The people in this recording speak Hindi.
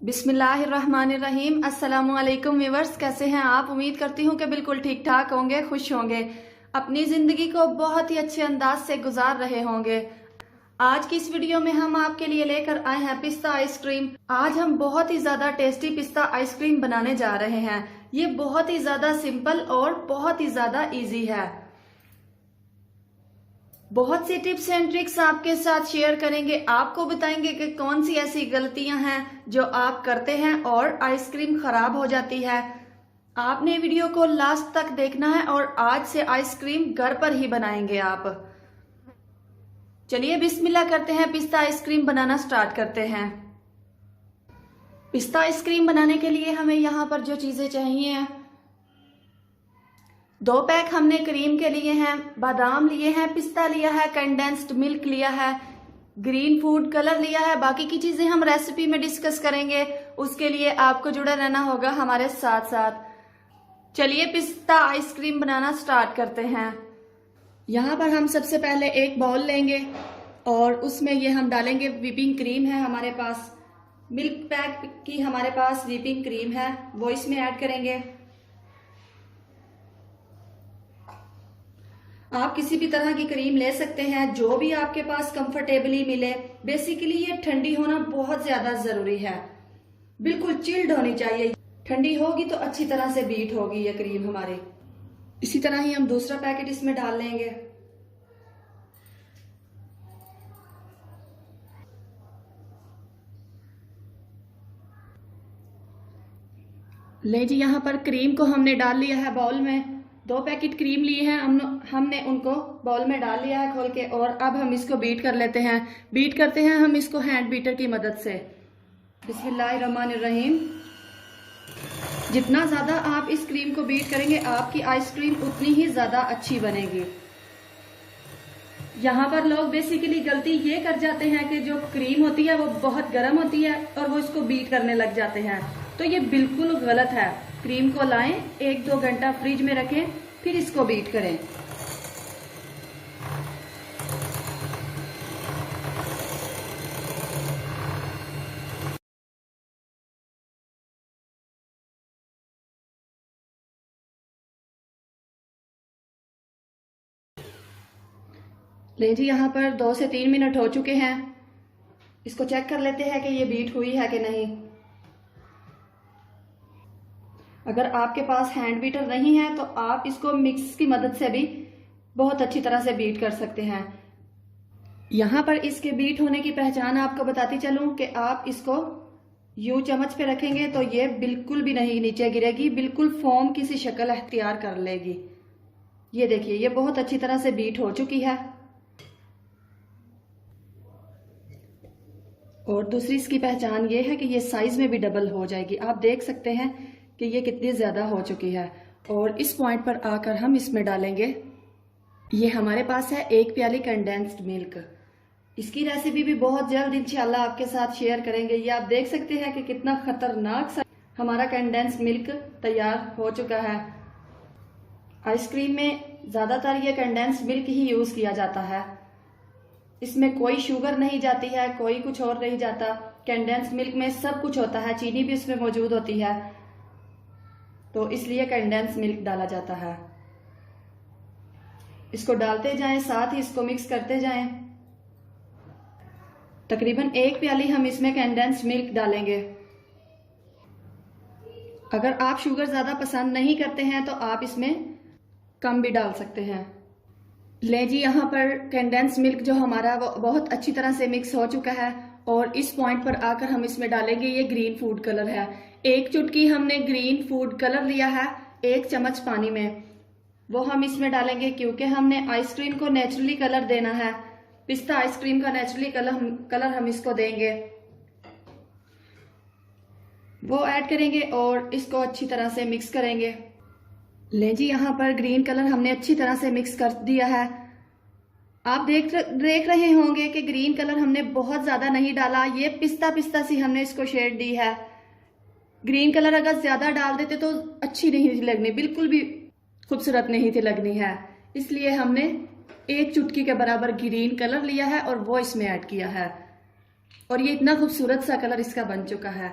बिस्मिल्लाहिर्रहमानिर्रहीम। अस्सलामुअलैकुम व्यूअर्स, कैसे हैं आप? उम्मीद करती हूँ कि बिल्कुल ठीक ठाक होंगे, खुश होंगे, अपनी जिंदगी को बहुत ही अच्छे अंदाज से गुजार रहे होंगे। आज की इस वीडियो में हम आपके लिए लेकर आए हैं पिस्ता आइसक्रीम। आज हम बहुत ही ज्यादा टेस्टी पिस्ता आइसक्रीम बनाने जा रहे हैं। ये बहुत ही ज्यादा सिंपल और बहुत ही ज्यादा इजी है। बहुत सी टिप्स एंड ट्रिक्स आपके साथ शेयर करेंगे। आपको बताएंगे कि कौन सी ऐसी गलतियां हैं जो आप करते हैं और आइसक्रीम खराब हो जाती है। आपने वीडियो को लास्ट तक देखना है और आज से आइसक्रीम घर पर ही बनाएंगे आप। चलिए बिस्मिल्लाह करते हैं, पिस्ता आइसक्रीम बनाना स्टार्ट करते हैं। पिस्ता आइसक्रीम बनाने के लिए हमें यहाँ पर जो चीजें चाहिए, 2 पैक हमने क्रीम के लिए हैं, बादाम लिए हैं, पिस्ता लिया है, कंडेंस्ड मिल्क लिया है, ग्रीन फूड कलर लिया है। बाकी की चीजें हम रेसिपी में डिस्कस करेंगे, उसके लिए आपको जुड़े रहना होगा हमारे साथ साथ। चलिए पिस्ता आइसक्रीम बनाना स्टार्ट करते हैं। यहाँ पर हम सबसे पहले एक बाउल लेंगे और उसमें ये हम डालेंगे व्हिपिंग क्रीम है हमारे पास, मिल्क पैक की हमारे पास व्हिपिंग क्रीम है, वो इसमें ऐड करेंगे। आप किसी भी तरह की क्रीम ले सकते हैं, जो भी आपके पास कंफर्टेबली मिले। बेसिकली ये ठंडी होना बहुत ज्यादा जरूरी है, बिल्कुल चिल्ड होनी चाहिए। ठंडी होगी तो अच्छी तरह से बीट होगी ये क्रीम हमारी। इसी तरह ही हम दूसरा पैकेट इसमें डाल लेंगे। ले जी, यहाँ पर क्रीम को हमने डाल लिया है बाउल में। 2 पैकेट क्रीम लिए हैं हमने उनको बाउल में डाल लिया है खोल के, और अब हम इसको बीट कर लेते हैं। बीट करते हैं हम इसको हैंड बीटर की मदद से। बिस्मिल्लाहिर्रहमानिर्रहीम। जितना ज्यादा आप इस क्रीम को बीट करेंगे, आपकी आइसक्रीम उतनी ही ज्यादा अच्छी बनेगी। यहाँ पर लोग बेसिकली गलती ये कर जाते हैं कि जो क्रीम होती है वो बहुत गर्म होती है और वो इसको बीट करने लग जाते हैं, तो ये बिल्कुल गलत है। क्रीम को लाएं, 1-2 घंटा फ्रिज में रखें, फिर इसको बीट करें। ले जी, यहाँ पर 2 से 3 मिनट हो चुके हैं। इसको चेक कर लेते हैं कि ये बीट हुई है कि नहीं। अगर आपके पास हैंड बीटर नहीं है तो आप इसको मिक्स की मदद से भी बहुत अच्छी तरह से बीट कर सकते हैं। यहाँ पर इसके बीट होने की पहचान आपको बताती चलूं कि आप इसको यूं चम्मच पे रखेंगे तो ये बिल्कुल भी नहीं नीचे गिरेगी, बिल्कुल फोम की सी शक्ल अख्तियार कर लेगी। ये देखिए, ये बहुत अच्छी तरह से बीट हो चुकी है। और दूसरी इसकी पहचान ये है कि ये साइज में भी डबल हो जाएगी। आप देख सकते हैं कि ये कितनी ज्यादा हो चुकी है। और इस पॉइंट पर आकर हम इसमें डालेंगे, ये हमारे पास है 1 प्याली कंडेंस्ड मिल्क। इसकी रेसिपी भी बहुत जल्द इंशाल्लाह आपके साथ शेयर करेंगे। ये आप देख सकते हैं कि कितना खतरनाक सा हमारा कंडेंस्ड मिल्क तैयार हो चुका है। आइसक्रीम में ज्यादातर ये कंडेंस्ड मिल्क ही यूज किया जाता है। इसमें कोई शुगर नहीं जाती है, कोई कुछ और नहीं जाता। कंडेंस्ड मिल्क में सब कुछ होता है, चीनी भी उसमें मौजूद होती है, तो इसलिए कंडेंस्ड मिल्क डाला जाता है। इसको डालते जाएं, साथ ही इसको मिक्स करते जाएं। तकरीबन 1 प्याली हम इसमें कंडेंस्ड मिल्क डालेंगे। अगर आप शुगर ज्यादा पसंद नहीं करते हैं तो आप इसमें कम भी डाल सकते हैं। ले जी, यहाँ पर कंडेंस्ड मिल्क जो हमारा वो बहुत अच्छी तरह से मिक्स हो चुका है। और इस पॉइंट पर आकर हम इसमें डालेंगे, ये ग्रीन फूड कलर है। 1 चुटकी हमने ग्रीन फूड कलर लिया है 1 चम्मच पानी में, वो हम इसमें डालेंगे क्योंकि हमने आइसक्रीम को नेचुरली कलर देना है। पिस्ता आइसक्रीम का नेचुरली कलर हम इसको देंगे, वो ऐड करेंगे और इसको अच्छी तरह से मिक्स करेंगे। ले जी, यहाँ पर ग्रीन कलर हमने अच्छी तरह से मिक्स कर दिया है। आप देख रहे होंगे कि ग्रीन कलर हमने बहुत ज्यादा नहीं डाला, ये पिस्ता पिस्ता सी हमने इसको शेड दी है। ग्रीन कलर अगर ज्यादा डाल देते तो अच्छी नहीं थी लगनी, बिल्कुल भी खूबसूरत नहीं थी लगनी है। इसलिए हमने 1 चुटकी के बराबर ग्रीन कलर लिया है और वो इसमें ऐड किया है, और ये इतना खूबसूरत सा कलर इसका बन चुका है।